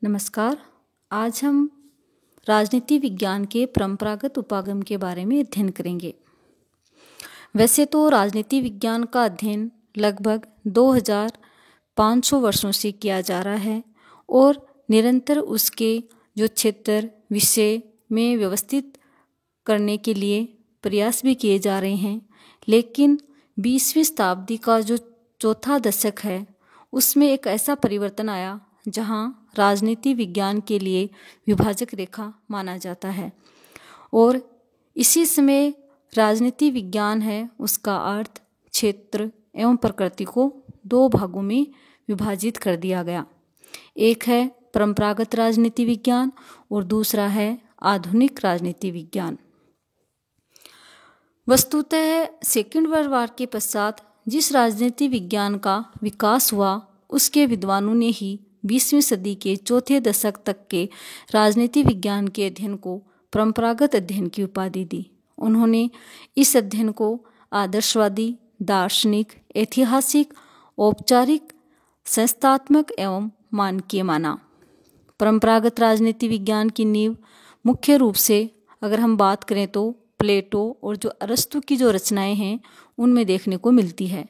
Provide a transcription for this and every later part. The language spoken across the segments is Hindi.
नमस्कार। आज हम राजनीति विज्ञान के परंपरागत उपागम के बारे में अध्ययन करेंगे। वैसे तो राजनीति विज्ञान का अध्ययन लगभग 2500 वर्षों से किया जा रहा है और निरंतर उसके जो क्षेत्र विषय में व्यवस्थित करने के लिए प्रयास भी किए जा रहे हैं। लेकिन 20वीं शताब्दी का जो चौथा दशक है उसमें एक ऐसा परिवर्तन आया जहां राजनीति विज्ञान के लिए विभाजक रेखा माना जाता है और इसी समय राजनीति विज्ञान है उसका अर्थ, क्षेत्र एवं प्रकृति को दो भागों में विभाजित कर दिया गया। एक है परंपरागत राजनीति विज्ञान और दूसरा है आधुनिक राजनीति विज्ञान। वस्तुतः सेकंड वर्ल्ड वॉर के पश्चात जिस राजनीति विज्ञान का विकास हुआ उसके विद्वानों ने ही 20वीं सदी के चौथे दशक तक के राजनीति विज्ञान के अध्ययन को परंपरागत अध्ययन की उपाधि दी। उन्होंने इस अध्ययन को आदर्शवादी, दार्शनिक, ऐतिहासिक, औपचारिक, संस्थात्मक एवं मानकीय माना। परंपरागत राजनीति विज्ञान की नींव मुख्य रूप से अगर हम बात करें तो प्लेटो और जो अरस्तु की जो रचनाएं हैं उनमें देखने को मिलती है।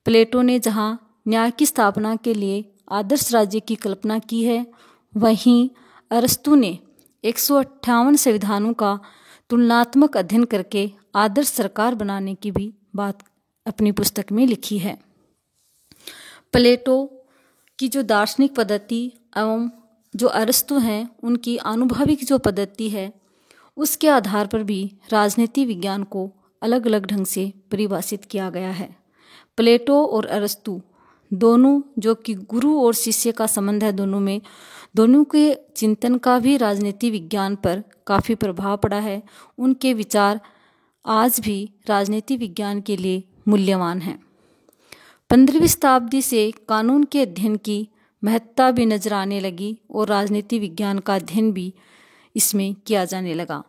प्लेटो ने जहाँ न्याय की स्थापना के लिए आदर्श राज्य की कल्पना की है, वहीं अरस्तु ने 158 संविधानों का तुलनात्मक अध्ययन करके आदर्श सरकार बनाने की भी बात अपनी पुस्तक में लिखी है। प्लेटो की जो दार्शनिक पद्धति एवं जो अरस्तु हैं उनकी आनुभविक जो पद्धति है उसके आधार पर भी राजनीति विज्ञान को अलग अलग ढंग से परिभाषित किया गया है। प्लेटो और अरस्तु दोनों जो कि गुरु और शिष्य का संबंध है, दोनों के चिंतन का भी राजनीति विज्ञान पर काफ़ी प्रभाव पड़ा है। उनके विचार आज भी राजनीति विज्ञान के लिए मूल्यवान हैं। 15वीं शताब्दी से कानून के अध्ययन की महत्ता भी नजर आने लगी और राजनीति विज्ञान का अध्ययन भी इसमें किया जाने लगा।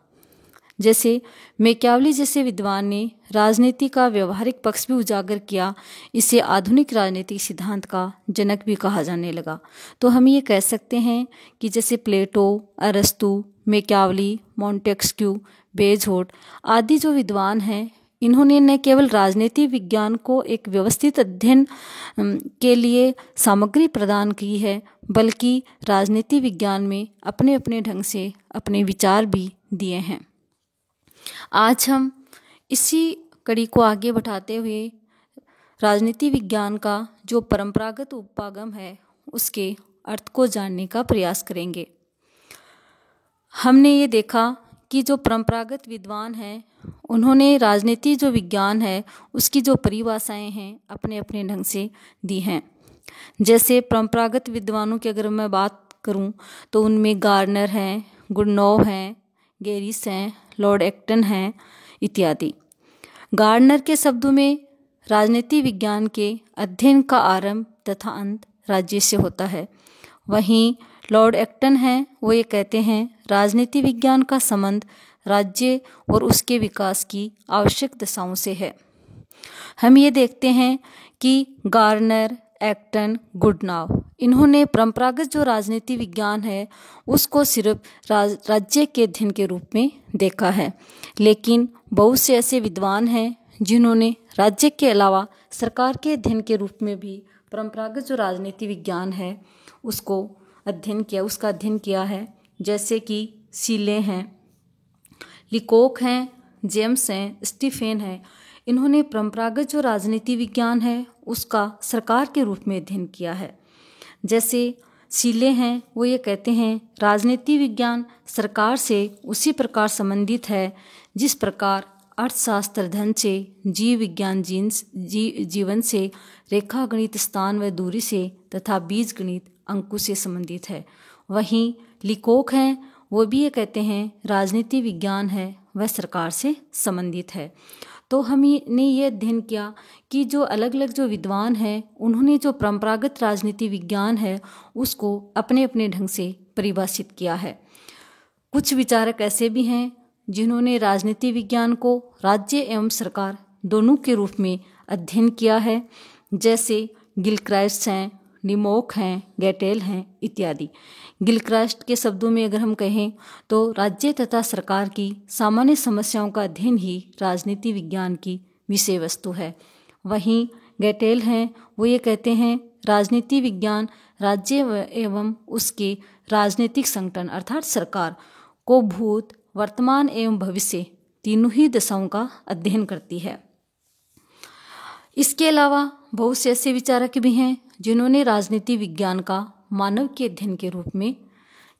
जैसे मैकियावली जैसे विद्वान ने राजनीति का व्यवहारिक पक्ष भी उजागर किया। इसे आधुनिक राजनीतिक सिद्धांत का जनक भी कहा जाने लगा। तो हम ये कह सकते हैं कि जैसे प्लेटो, अरस्तु, मैकियावली, मॉन्टेस्क्यू, बेजोड आदि जो विद्वान हैं इन्होंने न केवल राजनीति विज्ञान को एक व्यवस्थित अध्ययन के लिए सामग्री प्रदान की है बल्कि राजनीति विज्ञान में अपने अपने ढंग से अपने विचार भी दिए हैं। आज हम इसी कड़ी को आगे बढ़ाते हुए राजनीति विज्ञान का जो परंपरागत उपागम है उसके अर्थ को जानने का प्रयास करेंगे। हमने ये देखा कि जो परंपरागत विद्वान हैं उन्होंने राजनीति जो विज्ञान है उसकी जो परिभाषाएं हैं अपने अपने ढंग से दी हैं। जैसे परंपरागत विद्वानों की अगर मैं बात करूं तो उनमें गार्नर हैं, गुडनॉव हैं, गेरिस हैं, लॉर्ड एक्टन हैं इत्यादि। गार्नर के शब्दों में राजनीति विज्ञान के अध्ययन का आरंभ तथा अंत राज्य से होता है। वहीं लॉर्ड एक्टन हैं वो ये कहते हैं राजनीति विज्ञान का संबंध राज्य और उसके विकास की आवश्यक दशाओं से है। हम ये देखते हैं कि गार्नर, एक्टन, गुडनॉव इन्होंने परंपरागत जो राजनीति विज्ञान है उसको सिर्फ राज्य के अध्ययन के रूप में देखा है। लेकिन बहुत से ऐसे विद्वान हैं जिन्होंने राज्य के अलावा सरकार के अध्ययन के रूप में भी परंपरागत जो राजनीति विज्ञान है उसको उसका अध्ययन किया है। जैसे कि सीले हैं, लिकोक हैं, जेम्स हैं, स्टीफेन हैं। इन्होंने परंपरागत जो राजनीति विज्ञान है उसका सरकार के रूप में अध्ययन किया है। जैसे सीले हैं वो ये कहते हैं राजनीति विज्ञान सरकार से उसी प्रकार संबंधित है जिस प्रकार अर्थशास्त्र धन से, जीव विज्ञान जीवन से, रेखा गणित स्थान व दूरी से तथा बीज गणित अंकों से संबंधित है। वहीं लिकोक हैं वो भी ये कहते हैं राजनीति विज्ञान है वह सरकार से संबंधित है। तो हमने ये अध्ययन किया कि जो अलग अलग जो विद्वान हैं उन्होंने जो परंपरागत राजनीति विज्ञान है उसको अपने अपने ढंग से परिभाषित किया है। कुछ विचारक ऐसे भी हैं जिन्होंने राजनीति विज्ञान को राज्य एवं सरकार दोनों के रूप में अध्ययन किया है। जैसे गिलक्राइस्ट हैं, निमोक हैं, गैटेल हैं इत्यादि। गिलक्रास्ट के शब्दों में अगर हम कहें तो राज्य तथा सरकार की सामान्य समस्याओं का अध्ययन ही राजनीति विज्ञान की विषय वस्तु है। वहीं गैटेल हैं, वो ये कहते हैं राजनीति विज्ञान राज्य एवं उसके राजनीतिक संगठन अर्थात सरकार को भूत, वर्तमान एवं भविष्य तीनों ही दशाओं का अध्ययन करती है। इसके अलावा बहुत से ऐसे विचारक भी हैं जिन्होंने राजनीति विज्ञान का मानव के अध्ययन के रूप में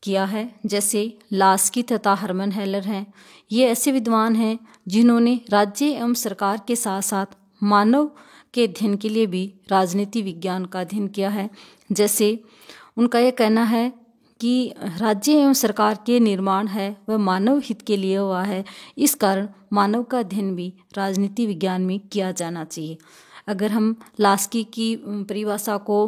किया है, जैसे लास्की तथा हर्मन हेलर हैं। ये ऐसे विद्वान हैं जिन्होंने राज्य एवं सरकार के साथ साथ मानव के अध्ययन के लिए भी राजनीति विज्ञान का अध्ययन किया है। जैसे उनका यह कहना है कि राज्य एवं सरकार के निर्माण है वह मानव हित के लिए हुआ है, इस कारण मानव का अध्ययन भी राजनीति विज्ञान में किया जाना चाहिए। अगर हम लास्की की परिभाषा को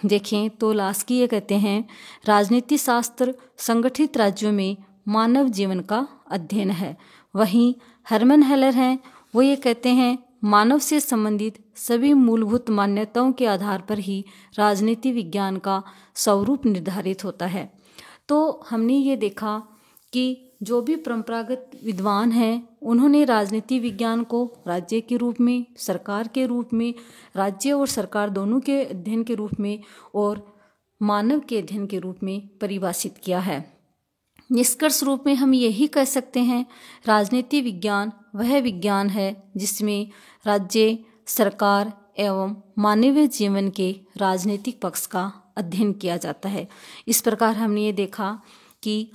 देखें तो लास्की ये कहते हैं राजनीति शास्त्र संगठित राज्यों में मानव जीवन का अध्ययन है। वहीं हर्मन हेलर हैं, वो ये कहते हैं मानव से संबंधित सभी मूलभूत मान्यताओं के आधार पर ही राजनीति विज्ञान का स्वरूप निर्धारित होता है। तो हमने ये देखा कि जो भी परंपरागत विद्वान हैं उन्होंने राजनीति विज्ञान को राज्य के रूप में, सरकार के रूप में, राज्य और सरकार दोनों के अध्ययन के रूप में और मानव के अध्ययन के रूप में परिभाषित किया है। निष्कर्ष रूप में हम यही कह सकते हैं राजनीति विज्ञान वह विज्ञान है जिसमें राज्य, सरकार एवं मानवीय जीवन के राजनीतिक पक्ष का अध्ययन किया जाता है। इस प्रकार हमने ये देखा कि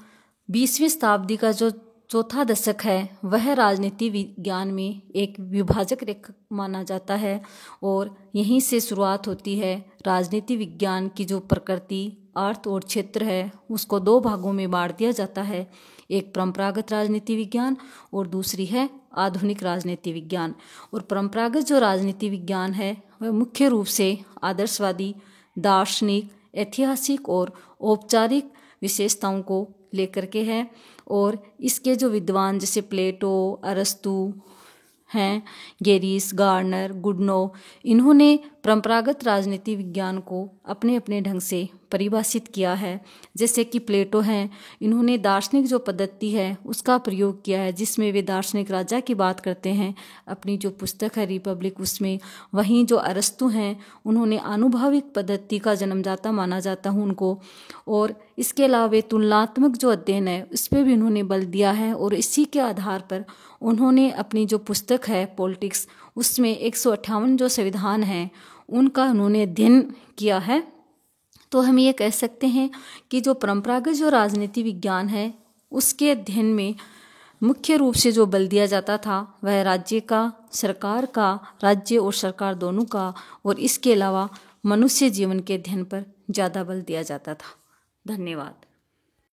20वीं शताब्दी का जो चौथा दशक है वह राजनीति विज्ञान में एक विभाजक रेखा माना जाता है और यहीं से शुरुआत होती है राजनीति विज्ञान की जो प्रकृति, अर्थ और क्षेत्र है उसको दो भागों में बांट दिया जाता है। एक परंपरागत राजनीति विज्ञान और दूसरी है आधुनिक राजनीति विज्ञान। और परंपरागत जो राजनीति विज्ञान है वह मुख्य रूप से आदर्शवादी, दार्शनिक, ऐतिहासिक और औपचारिक विशेषताओं को लेकर के है और इसके जो विद्वान जैसे प्लेटो, अरस्तु हैं, गेरिस, गार्नर, गुडनो, इन्होंने परंपरागत राजनीति विज्ञान को अपने अपने ढंग से परिभाषित किया है। जैसे कि प्लेटो हैं, इन्होंने दार्शनिक जो पद्धति है उसका प्रयोग किया है जिसमें वे दार्शनिक राजा की बात करते हैं अपनी जो पुस्तक है रिपब्लिक उसमें। वहीं जो अरस्तु हैं उन्होंने आनुभविक पद्धति का जन्मदाता माना जाता है उनको। और इसके अलावा तुलनात्मक जो अध्ययन है इस पर भी उन्होंने बल दिया है और इसी के आधार पर उन्होंने अपनी जो पुस्तक है पॉलिटिक्स उसमें 158 जो संविधान हैं उनका उन्होंने अध्ययन किया है। तो हम ये कह सकते हैं कि जो परंपरागत जो राजनीति विज्ञान है उसके अध्ययन में मुख्य रूप से जो बल दिया जाता था वह राज्य का, सरकार का, राज्य और सरकार दोनों का, और इसके अलावा मनुष्य जीवन के अध्ययन पर ज़्यादा बल दिया जाता था। धन्यवाद।